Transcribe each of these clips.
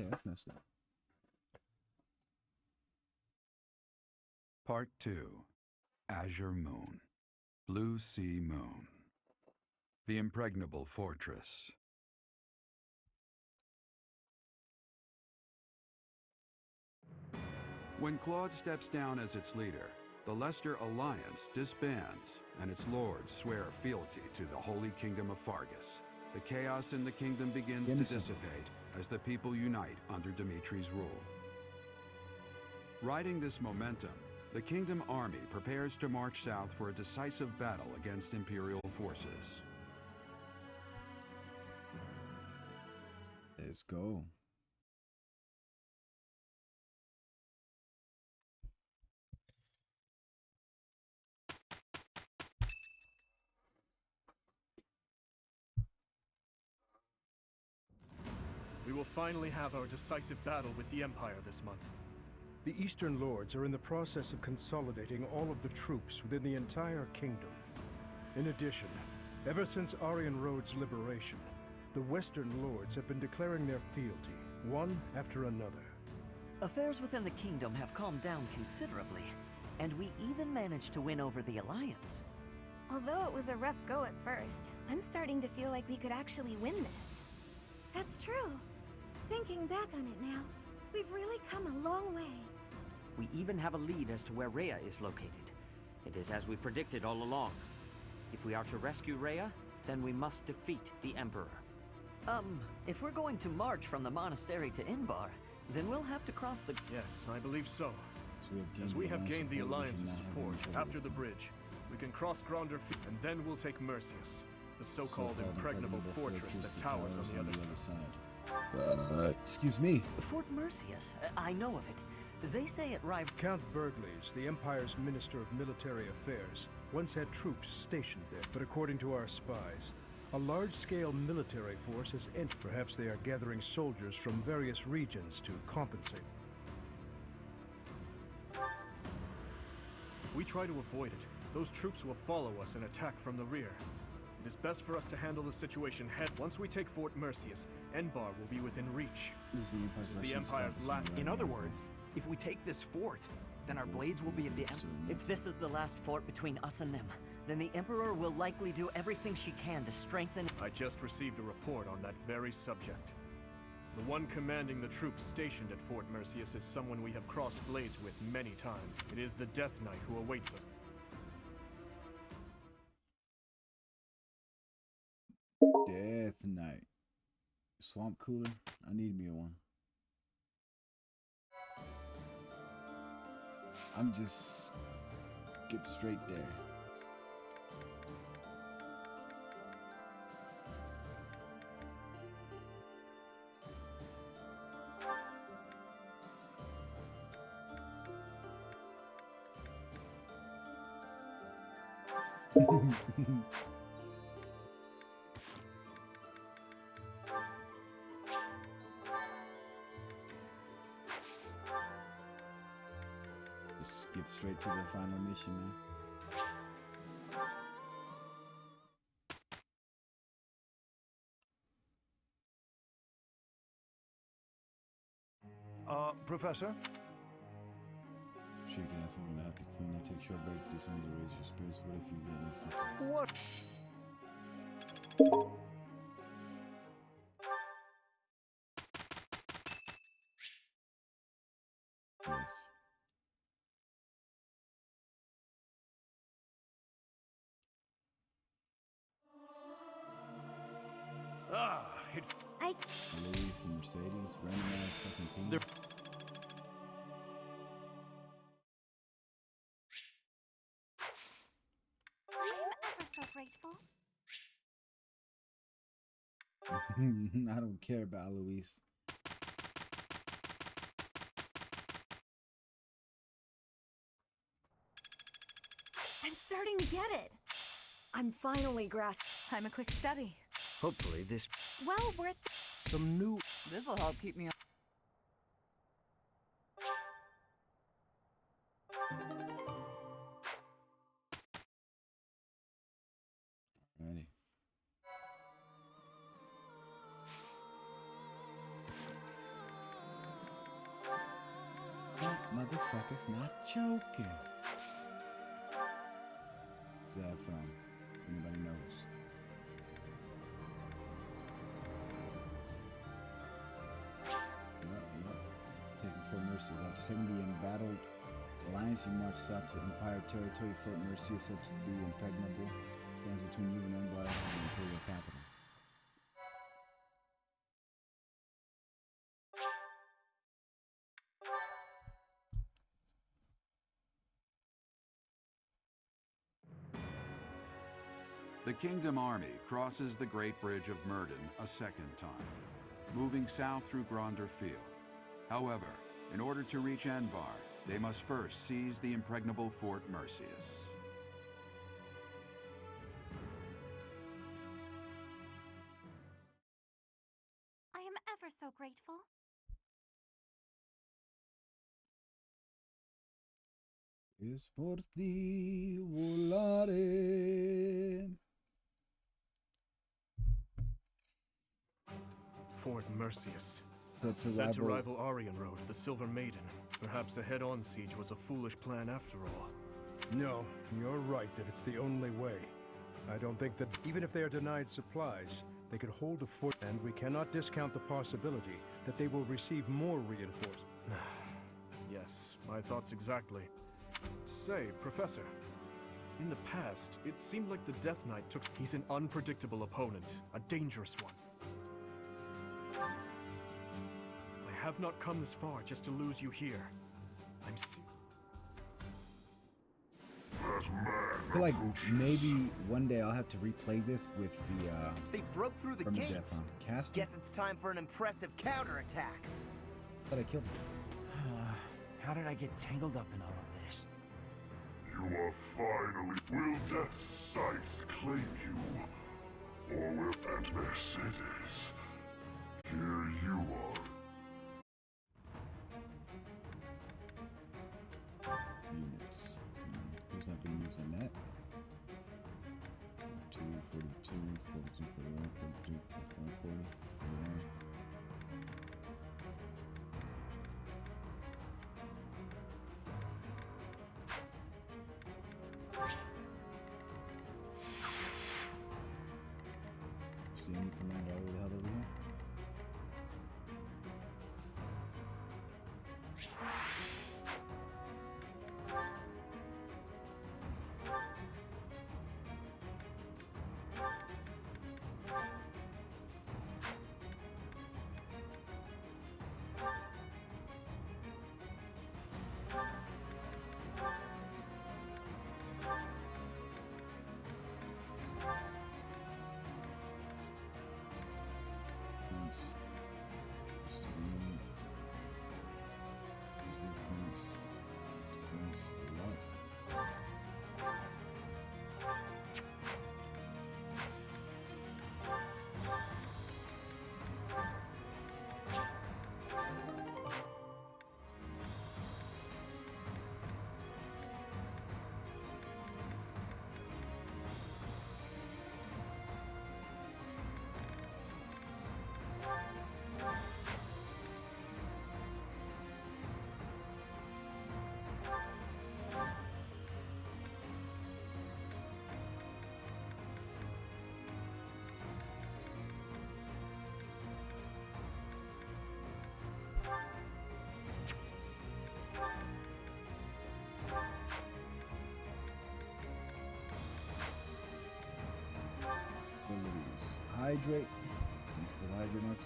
Okay, that's messed up. Part 2. Azure Moon. Blue Sea Moon. The Impregnable Fortress. When Claude steps down as its leader, the Leicester Alliance disbands, and its lords swear fealty to the Holy Kingdom of Fargus. The chaos in the kingdom begins to dissipate as the people unite under Dimitri's rule. Riding this momentum, the Kingdom Army prepares to march south for a decisive battle against Imperial forces. Let's go. We will finally have our decisive battle with the Empire this month. The Eastern Lords are in the process of consolidating all of the troops within the entire kingdom. In addition, ever since Aryan Road's liberation, the Western Lords have been declaring their fealty, one after another. Affairs within the kingdom have calmed down considerably, and we even managed to win over the Alliance. Although it was a rough go at first, I'm starting to feel like we could actually win this. That's true. Thinking back on it now, we've really come a long way. We even have a lead as to where Rhea is located. It is as we predicted all along. If we are to rescue Rhea, then we must defeat the Emperor. If we're going to march from the monastery to Inbar, then we'll have to cross the... Yes, I believe so. As we have gained the Alliance's support after the bridge, we can cross Gronder Field, and then we'll take Mercius, the so-called impregnable fortress that towers on the other side. Excuse me. Fort Mercius, I know of it. They say it rivaled... Count Burgleys, the Empire's Minister of Military Affairs, once had troops stationed there, but according to our spies, a large-scale military force has entered. Perhaps they are gathering soldiers from various regions to compensate. If we try to avoid it, those troops will follow us and attack from the rear. It is best for us to handle the situation head. Once we take Fort Mercius, Enbar will be within reach. This is the Empire's last... In other words, if we take this fort, then our blades will be at the end. If this is the last fort between us and them, then the Emperor will likely do everything she can to strengthen... I just received a report on that very subject. The one commanding the troops stationed at Fort Mercius is someone we have crossed blades with many times. It is the Death Knight who awaits us. Death Knight. Swamp cooler? I need me one. I'm just get straight there. Just get straight to the final mission, man. Professor? Sure, you can ask someone to help you clean up, take short break, do something to raise your spirits. What if you get listless? What? Yes. Louise and Mercedes, random ass fucking team. I'm ever so grateful. I don't care about Louise. I'm starting to get it. I'm finally grasping. I'm a quick study. Hopefully this... Well worth... Some new... This'll help keep me... Ready. Motherfucker's not joking. Where's that from? Anybody knows? Yep. Taking Fort Mercy. After saving the embattled alliance, you march south to Empire territory. Fort Mercy is said to be impregnable. It stands between you and Empire and the Imperial capital. The Kingdom Army crosses the Great Bridge of Myrden a second time, moving south through Gronder Field. However, in order to reach Enbar, they must first seize the impregnable Fort Mercius. I am ever so grateful. Es por ti volaré. Fort Mercius. Set Set to rival Aryan Road, the Silver Maiden. Perhaps a head-on siege was a foolish plan after all. No, you're right that it's the only way. I don't think that even if they are denied supplies, they could hold a fort, and we cannot discount the possibility that they will receive more reinforcements. Yes, my thoughts exactly. Say, Professor, in the past, it seemed like the Death Knight took... He's an unpredictable opponent, a dangerous one. I have not come this far just to lose you here. I'm I feel like maybe one day I'll have to replay this with the They broke through the gates. on Casper. Guess it's time for an impressive counterattack. Thought I killed him. How did I get tangled up in all of this? You are finally... Will Death's scythe claim you? Or will... And their cities. Here you are. Units. Who's not being used in that? 42, 42, 42, 41, 42, 41, 40, 41. Is the enemy commander all the hell over here? Defense, speed, resistance, defense, luck. Abilities. Hydrate. Thanks for the hydrate marks.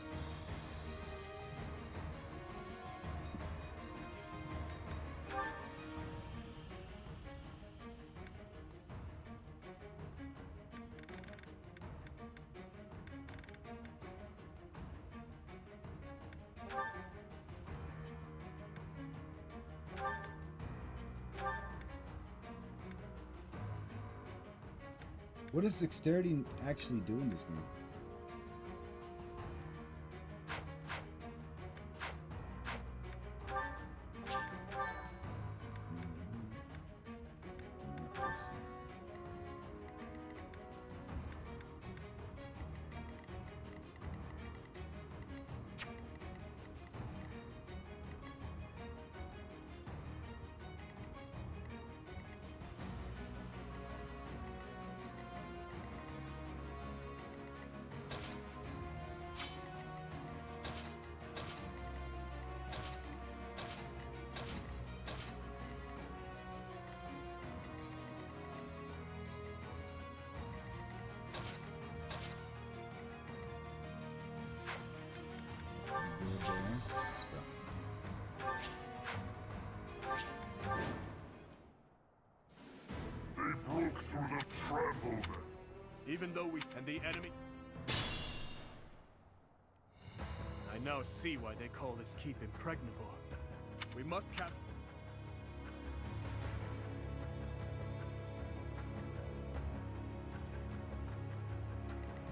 What does dexterity actually do in this game? Let's see. Even though and the enemy... I now see why they call this keep impregnable. We must capture...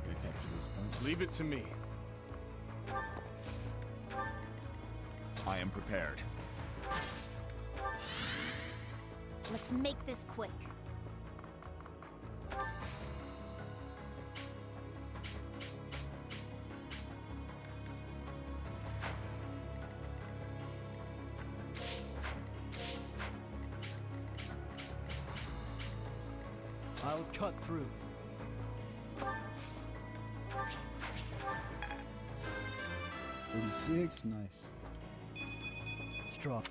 Gotta capture this point. Leave it to me. I am prepared. Let's make this quick. I'll cut through. 36, nice. Strong.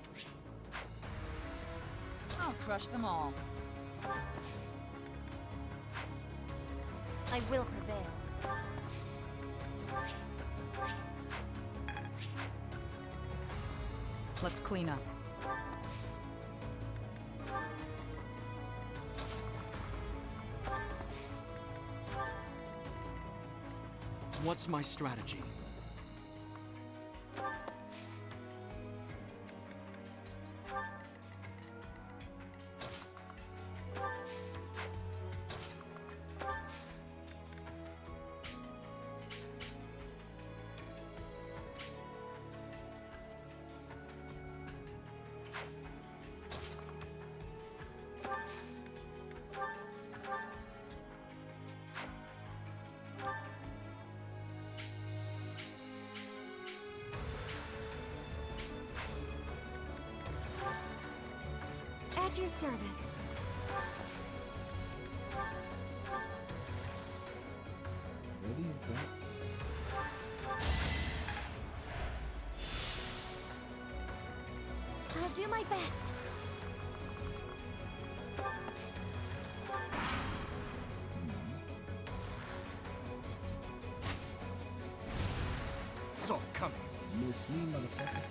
I'll crush them all. I will prevail. Let's clean up. What's my strategy? At your service. Ready? Done. I'll do my best. Saw it coming. Miss me, motherfucker.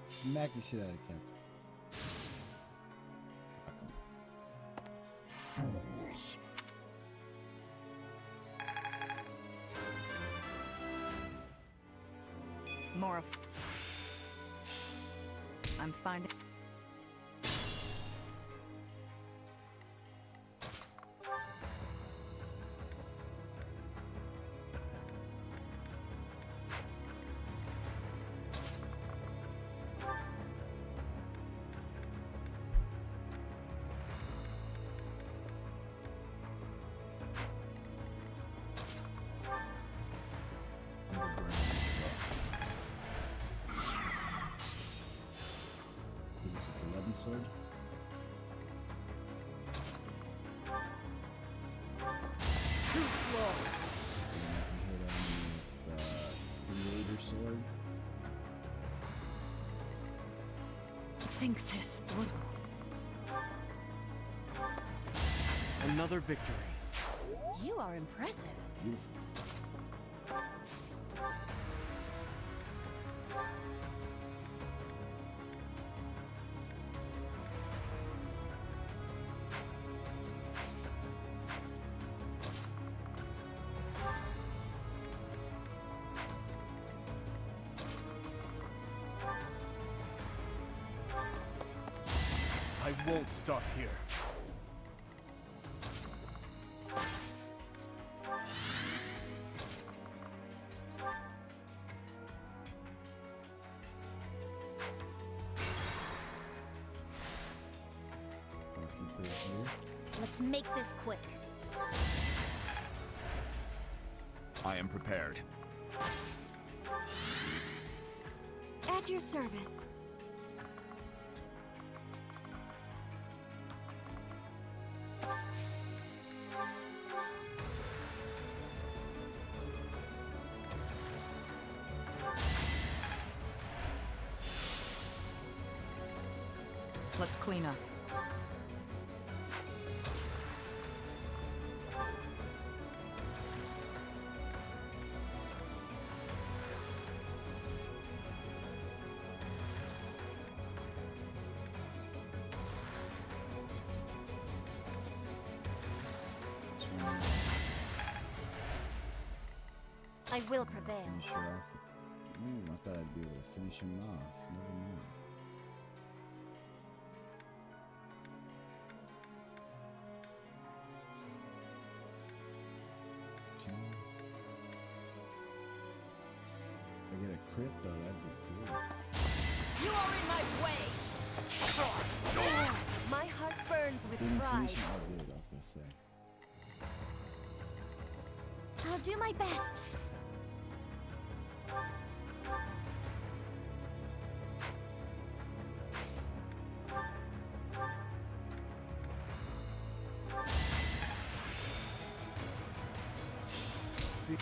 Smack the shit out of Captain. Fools. More of... I'm finding... Sword. Too slow. Creator sword. Think this through. Another victory. You are impressive. Beautiful. I won't stop here. Let's make this quick. I am prepared. At your service. Let's clean up. one. I will prevail. Finish her off. Ooh, I thought I'd be able to finish him off. Never mind. Two. If I get a crit though, that'd be cool. You are in my way! My heart burns with Didn't pride. finish him? Oh, good, I was gonna say. I'll do my best. See?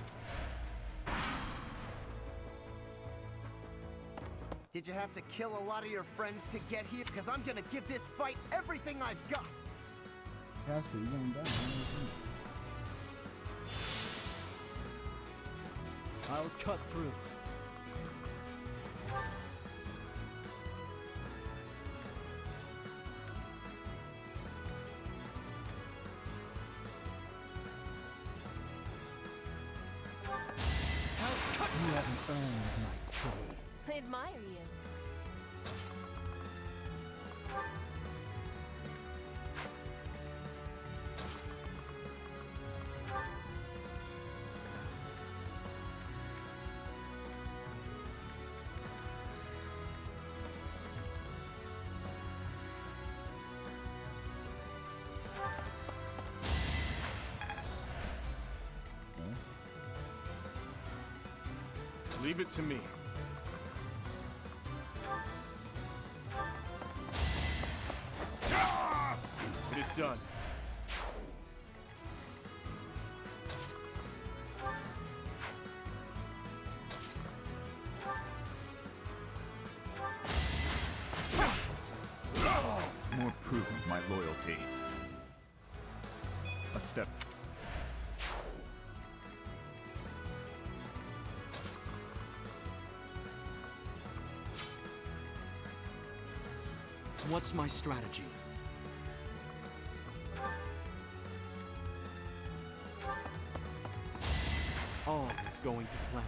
Did you have to kill a lot of your friends to get here? Because I'm gonna give this fight everything I've got. Casper, you going down? I'll cut through. You haven't earned my pity. I admire you. Leave it to me. It is done. More proof of my loyalty. A step. What's my strategy? All is going to plan.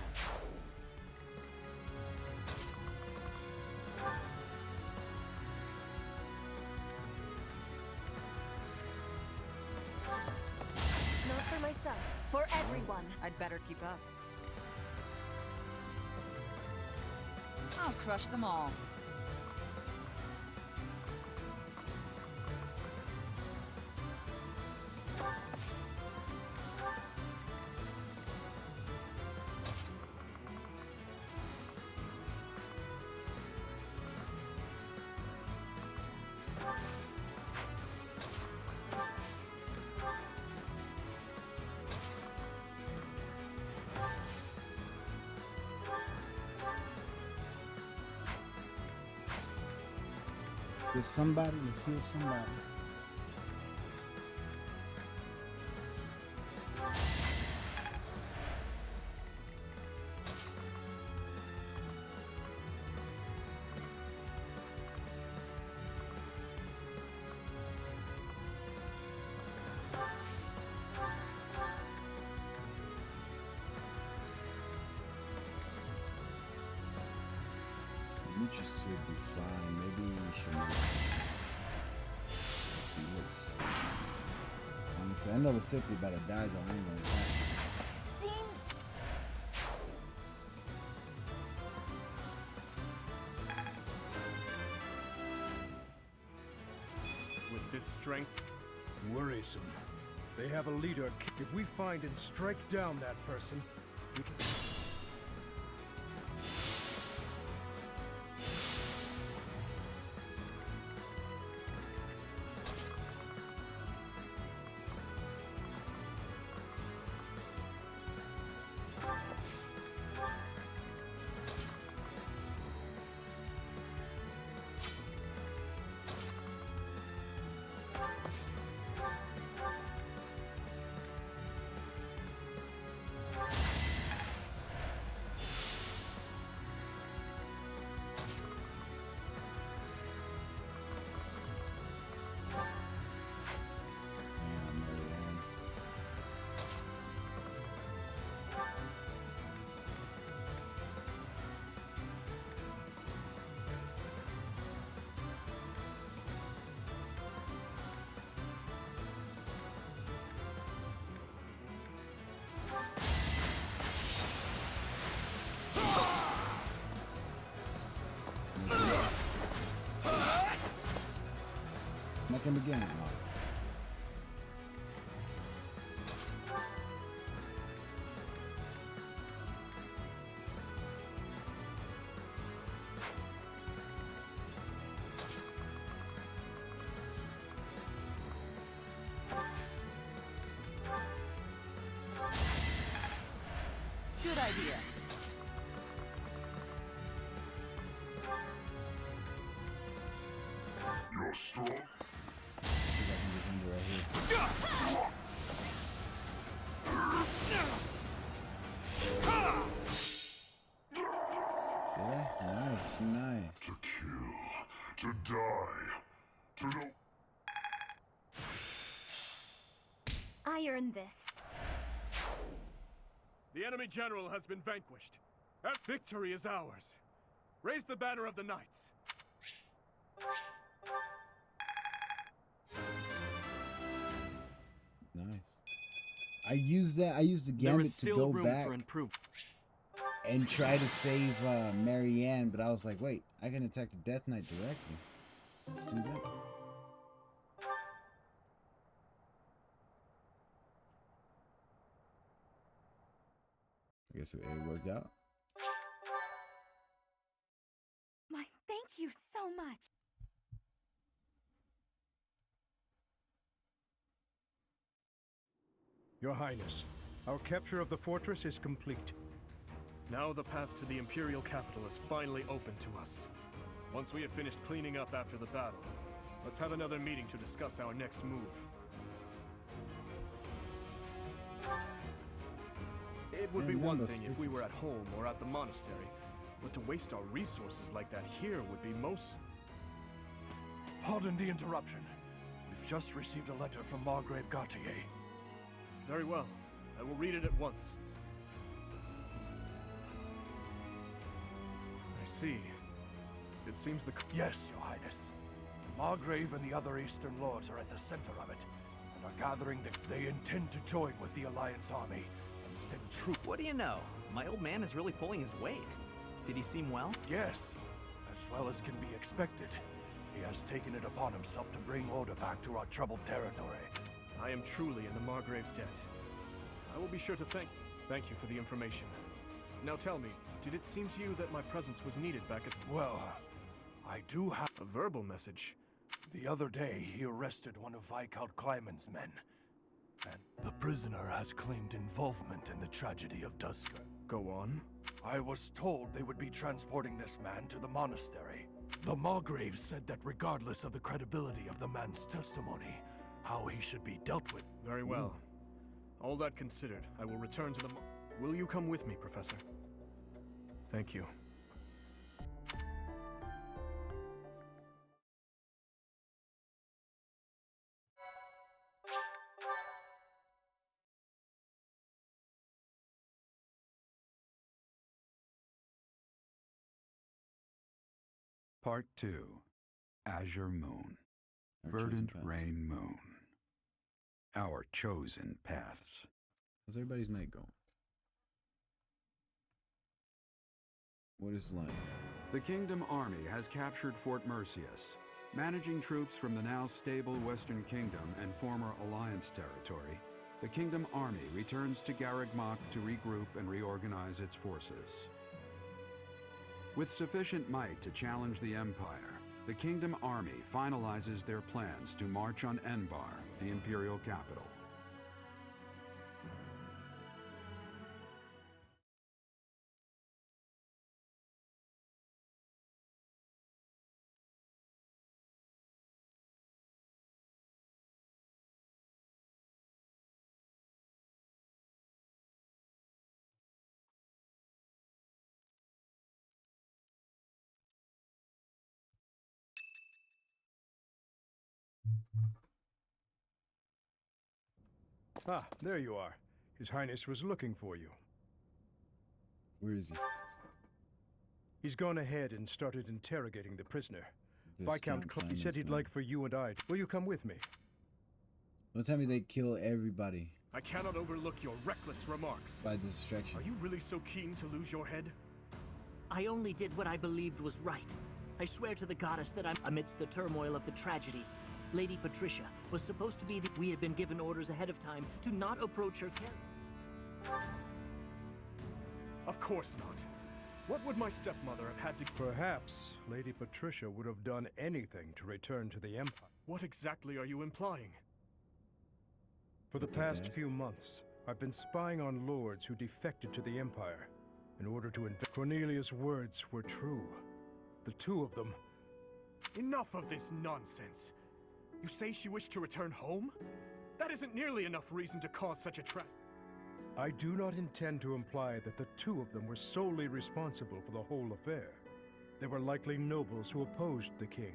Not for myself, for everyone. I'd better keep up. I'll crush them all. There's somebody, let's heal somebody. Demetrius should be fine. Maybe we should not. Felix. Honestly, I know the city's about to die though. I ain't gonna die. Seems With this strength, Worrisome. They have a leader. If we find and strike down that person, we can... him again. Oh. Good idea. You're strong. See if I can get him right here. Yeah, nice, nice. To kill, to die, to know. I earned this. The enemy general has been vanquished. And victory is ours. Raise the banner of the knights. Nice. I used the gambit to go back and try to save Marianne, but I was like, wait, I can attack the Death Knight directly. Let's do that. I guess it worked out. My thank you so much. Your Highness, our capture of the fortress is complete. Now the path to the Imperial capital is finally open to us. Once we have finished cleaning up after the battle, let's have another meeting to discuss our next move. It would be one thing if we were at home or at the monastery, but to waste our resources like that here would be most... Pardon the interruption. We've just received a letter from Margrave Gautier. Very well. I will read it at once. I see. It seems the... Yes, Your Highness. Margrave and the other Eastern Lords are at the center of it, and are gathering they intend to join with the Alliance army and send troops. What do you know? My old man is really pulling his weight. Did he seem well? Yes, as well as can be expected. He has taken it upon himself to bring order back to our troubled territory. I am truly in the Margrave's debt. I will be sure to thank you for the information. Now tell me, did it seem to you that my presence was needed back at... Well, I do have... A verbal message? The other day, he arrested one of Viscount Kleiman's men. And the prisoner has claimed involvement in the tragedy of Dusker. Go on. I was told they would be transporting this man to the monastery. The Margrave said that regardless of the credibility of the man's testimony, how he should be dealt with. Very well. All that considered, I will return to the... Will you come with me, Professor? Thank you. Part 2. Azure Moon. Verdant Rain Moon. Our chosen paths. How's everybody's night going? What is life? The Kingdom Army has captured Fort Mercius. Managing troops from the now stable Western Kingdom and former Alliance territory, the Kingdom Army returns to Garreg Mach to regroup and reorganize its forces. With sufficient might to challenge the Empire, the Kingdom Army finalizes their plans to march on Enbar, the Imperial capital. Ah, there you are. His Highness was looking for you. Where is he? He's gone ahead and started interrogating the prisoner. Viscount He said he'd like for you and I... Will you come with me? Don't tell me they kill everybody. I cannot overlook your reckless remarks. By distraction. Are you really so keen to lose your head? I only did what I believed was right. I swear to the goddess that I'm amidst the turmoil of the tragedy. Lady Patricia was supposed to be the... We had been given orders ahead of time to not approach her carriage. Of course not. What would my stepmother have had to... Perhaps Lady Patricia would have done anything to return to the Empire. What exactly are you implying? For the past few months, I've been spying on lords who defected to the Empire in order to invade. Cornelia's words were true. The two of them... Enough of this nonsense! You say she wished to return home? That isn't nearly enough reason to cause such a tragedy. I do not intend to imply that the two of them were solely responsible for the whole affair. They were likely nobles who opposed the king,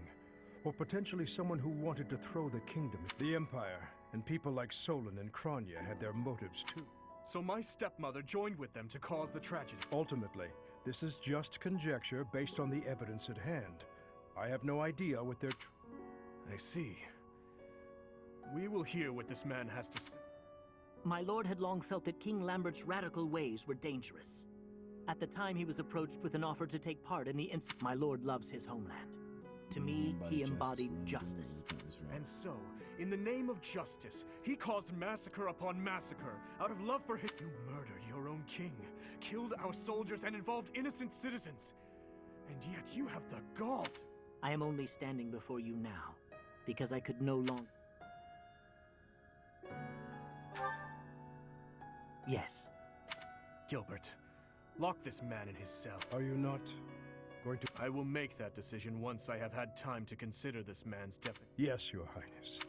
or potentially someone who wanted to throw the kingdom. The Empire, and people like Solon and Kranya had their motives too. So my stepmother joined with them to cause the tragedy. Ultimately, this is just conjecture based on the evidence at hand. I have no idea what their... I see. We will hear what this man has to say. My lord had long felt that King Lambert's radical ways were dangerous. At the time, he was approached with an offer to take part in the incident. My lord loves his homeland. To me, he embodied justice. And so, in the name of justice, he caused massacre upon massacre out of love for him. You murdered your own king, killed our soldiers, and involved innocent citizens. And yet you have the gall. I am only standing before you now because I could no longer... Yes. Gilbert, lock this man in his cell. Are you not going to... I will make that decision once I have had time to consider this man's definition. Yes, Your Highness.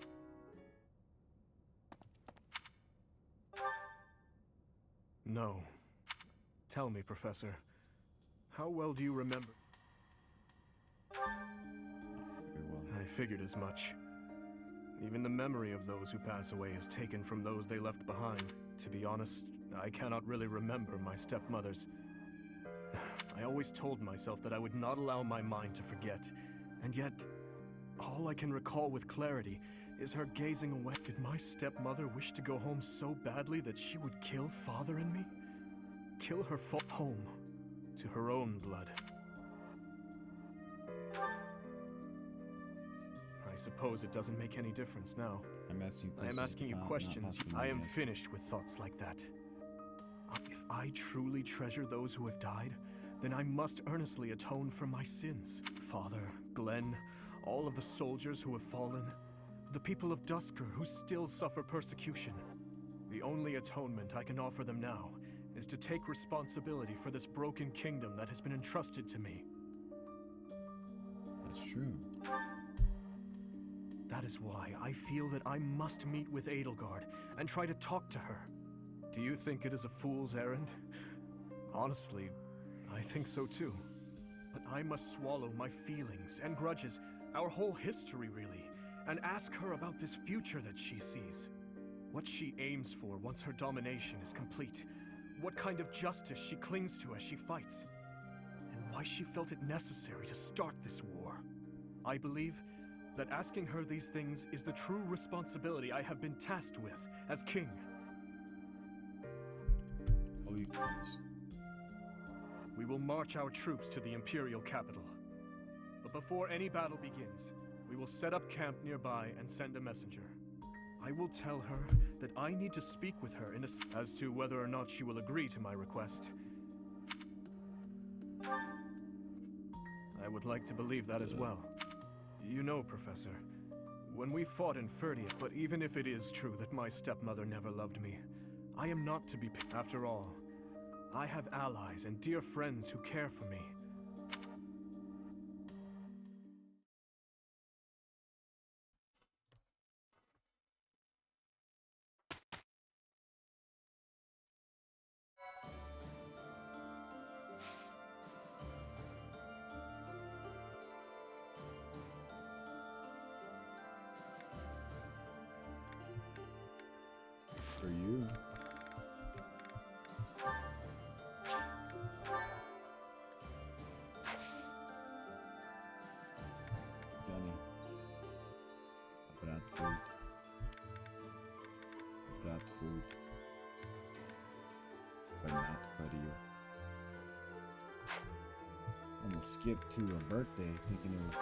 No. Tell me, Professor, how well do you remember? I figured as much. Even the memory of those who pass away is taken from those they left behind. To be honest, I cannot really remember my stepmother's. I always told myself that I would not allow my mind to forget, and yet, all I can recall with clarity is her gazing away. Did my stepmother wish to go home so badly that she would kill Father and me? Kill her home, to her own blood. I suppose it doesn't make any difference now. I am asking you questions. I am finished with thoughts like that. If I truly treasure those who have died, then I must earnestly atone for my sins. Father, Glenn, all of the soldiers who have fallen, the people of Dusker who still suffer persecution. The only atonement I can offer them now is to take responsibility for this broken kingdom that has been entrusted to me. That's true. That is why I feel that I must meet with Edelgard and try to talk to her. Do you think it is a fool's errand? Honestly, I think so too. But I must swallow my feelings and grudges, our whole history really, and ask her about this future that she sees. What she aims for once her domination is complete. What kind of justice she clings to as she fights. And why she felt it necessary to start this war. I believe that asking her these things is the true responsibility I have been tasked with as king. Oh, you please. We will march our troops to the Imperial capital. But before any battle begins, we will set up camp nearby and send a messenger. I will tell her that I need to speak with her as to whether or not she will agree to my request. I would like to believe that as well. You know, Professor, when we fought in Ferdia, but even if it is true that my stepmother never loved me, I am not to be after all. I have allies and dear friends who care for me. For you. Johnny. I brought food. But not for you. Almost skipped to a birthday thinking it was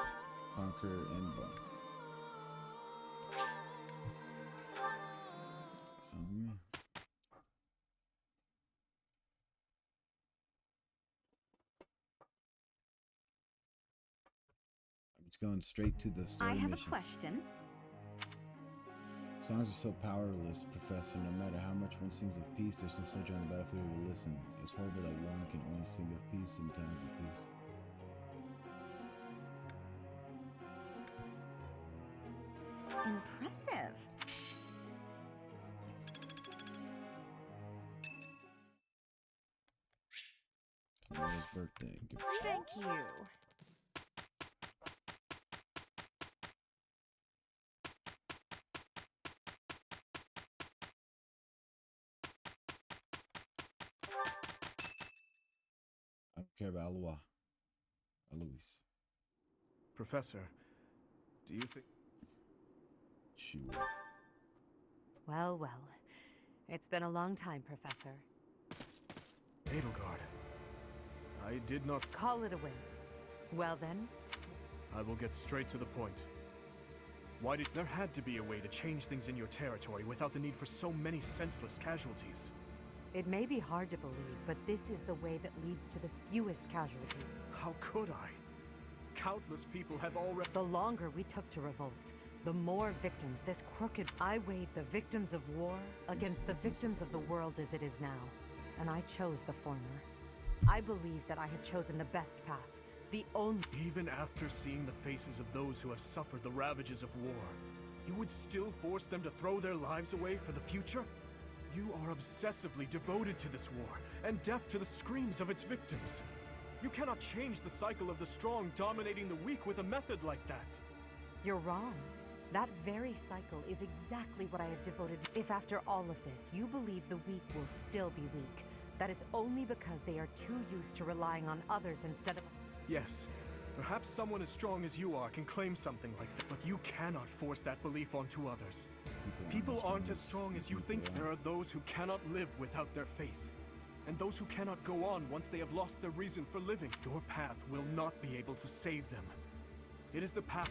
Conquer Emblem. It's going straight to the story missions. I have a question. Songs are so powerless, Professor. No matter how much one sings of peace, there's no soldier on the battlefield who will listen. It's horrible that one can only sing of peace in times of peace. Impressive. Tomorrow's birthday. Thank you. I don't care about Alois. Professor, do you think... Sure. Well, well. It's been a long time, Professor. Edelgard, I did not... Call it a win. Well then? I will get straight to the point. Why did... There had to be a way to change things in your territory without the need for so many senseless casualties. It may be hard to believe, but this is the way that leads to the fewest casualties. How could I? Countless people have already... The longer we took to revolt, the more victims this crooked... I weighed the victims of war against the victims of the world as it is now, and I chose the former. I believe that I have chosen the best path, the only... Even after seeing the faces of those who have suffered the ravages of war, you would still force them to throw their lives away for the future? You are obsessively devoted to this war, and deaf to the screams of its victims. You cannot change the cycle of the strong dominating the weak with a method like that. You're wrong. That very cycle is exactly what I have devoted. If after all of this, you believe the weak will still be weak, that is only because they are too used to relying on others instead of... Yes, perhaps someone as strong as you are can claim something like that, but you cannot force that belief onto others. People aren't as strong as you think. There are those who cannot live without their faith, and those who cannot go on once they have lost their reason for living. Your path will not be able to save them. It is the path...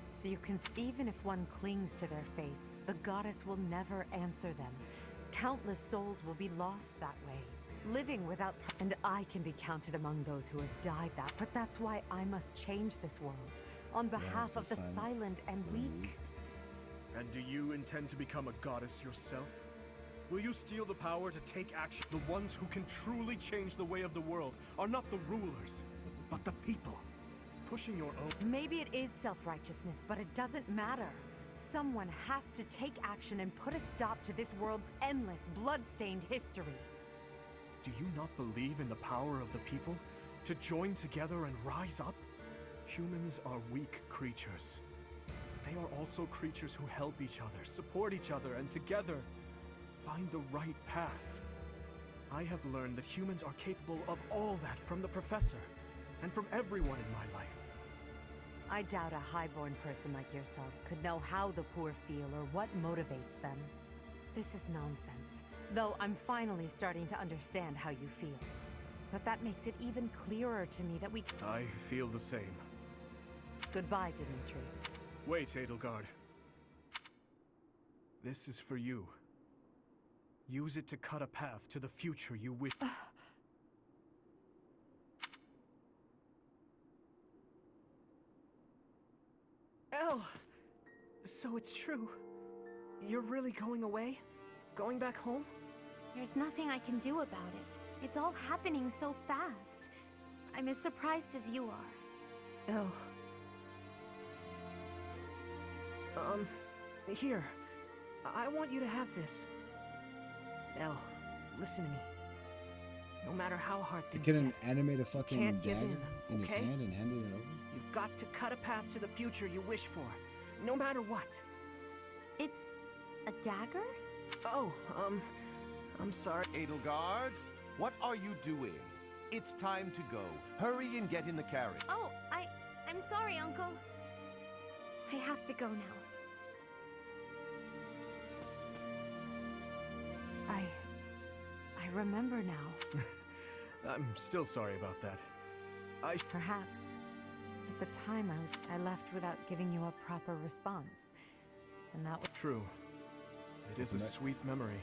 So you can... Even if one clings to their faith, the goddess will never answer them. Countless souls will be lost that way, living without... And I can be counted among those who have died that, but that's why I must change this world, on behalf of the silent and weak. And do you intend to become a goddess yourself? Will you steal the power to take action? The ones who can truly change the way of the world are not the rulers, but the people. Pushing your own... Maybe it is self-righteousness, but it doesn't matter. Someone has to take action and put a stop to this world's endless, blood-stained history. Do you not believe in the power of the people to join together and rise up? Humans are weak creatures, but they are also creatures who help each other, support each other, and together find the right path. I have learned that humans are capable of all that from the Professor and from everyone in my life. I doubt a highborn person like yourself could know how the poor feel or what motivates them. This is nonsense, though I'm finally starting to understand how you feel. But that makes it even clearer to me that we... I feel the same. Goodbye, Dimitri. Wait, Edelgard. This is for you. Use it to cut a path to the future you wish... Elle! So it's true. You're really going away? Going back home? There's nothing I can do about it. It's all happening so fast. I'm as surprised as you are. Elle. Here. I want you to have this. Elle, listen to me. No matter how hard things get, animate a fucking can't give dagger in, his hand and hand it over? You've got to cut a path to the future you wish for, no matter what. It's a dagger? Oh, I'm sorry. Edelgard, what are you doing? It's time to go. Hurry and get in the carriage. Oh, I'm sorry, Uncle. I have to go now. I remember now. I'm still sorry about that. Perhaps. At the time, I left without giving you a proper response. And that was... True. It is a sweet memory,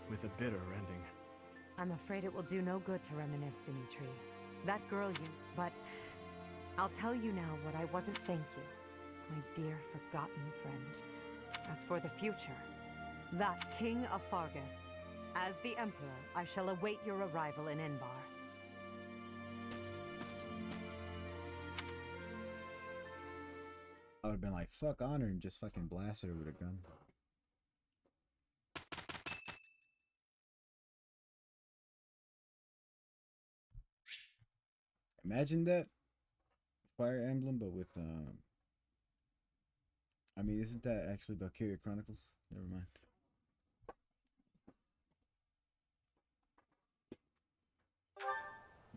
with a bitter ending. I'm afraid it will do no good to reminisce, Dimitri. That girl you... But... I'll tell you now what I wasn't thank you, my dear forgotten friend. As for the future, that King of Fargus, as the Emperor, I shall await your arrival in Inbar. I would have been like, fuck honor, and just fucking blasted her with a gun. Imagine that. Fire Emblem, but with, I mean, isn't that actually Valkyria Chronicles? Never mind.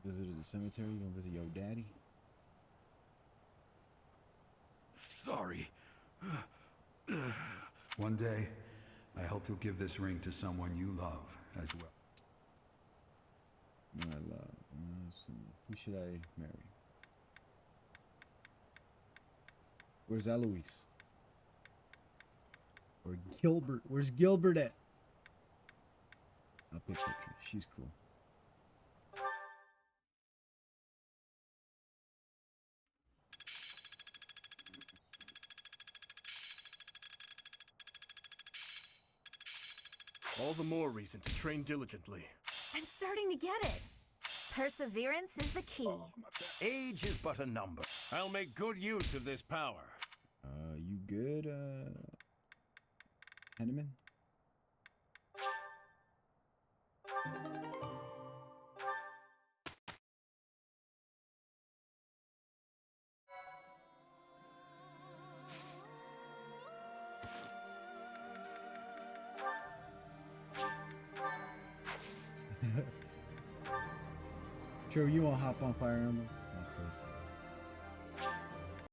Visited the cemetery, you gonna visit your daddy? Sorry. One day, I hope you'll give this ring to someone you love as well. I love. Who should I marry? Where's Eloise? Or Gilbert? Where's Gilbert at? I'll pick her. She's cool. All the more reason to train diligently. I'm starting to get it. Perseverance is the key. Age is but a number. I'll make good use of this power. You good, Henneman? Trevor, you wanna hop on Fire Emblem?